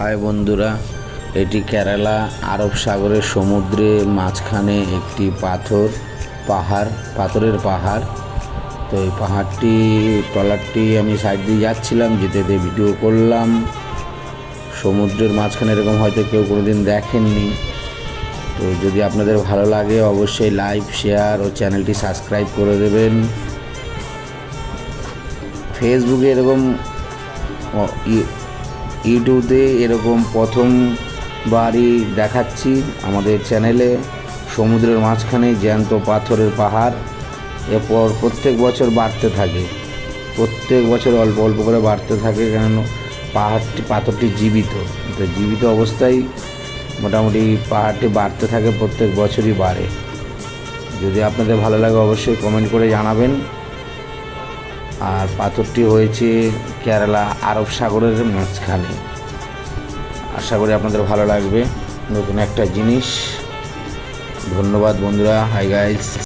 High বন্ধুরা, এটি কেরালা আরব সাগরের সমুদ্রে মাঝখানে একটি পাথরের পাহাড়। তো এই পাহাড়টি ট্রলারটি আমি সাইড দিয়ে যাচ্ছিলাম, যেতে ভিডিও করলাম। সমুদ্রের মাঝখানে এরকম হয়তো কেউ কোনোদিন দেখেননি। তো যদি আপনাদের ভালো লাগে অবশ্যই লাইক, শেয়ার ও চ্যানেলটি সাবস্ক্রাইব করে দেবেন। ফেসবুকে এরকম, ইউটিউবে এরকম প্রথমবারই দেখাচ্ছি আমাদের চ্যানেলে। সমুদ্রের মাঝখানে জ্যান্ত পাথরের পাহাড়। এরপর প্রত্যেক বছর বাড়তে থাকে, প্রত্যেক বছর অল্প অল্প করে বাড়তে থাকে, কেন পাথরটি জীবিত। তো জীবিত অবস্থায় মোটামুটি পাহাড়টি বাড়তে থাকে, প্রত্যেক বছরই বাড়ে। যদি আপনাদের ভালো লাগে অবশ্যই কমেন্ট করে জানাবেন। আর পাথরটি হয়েছে কেরালা আরব সাগরের মাঝখানে। আশা করি আপনাদের ভালো লাগবে, নতুন একটা জিনিস। ধন্যবাদ বন্ধুরা। Hi guys.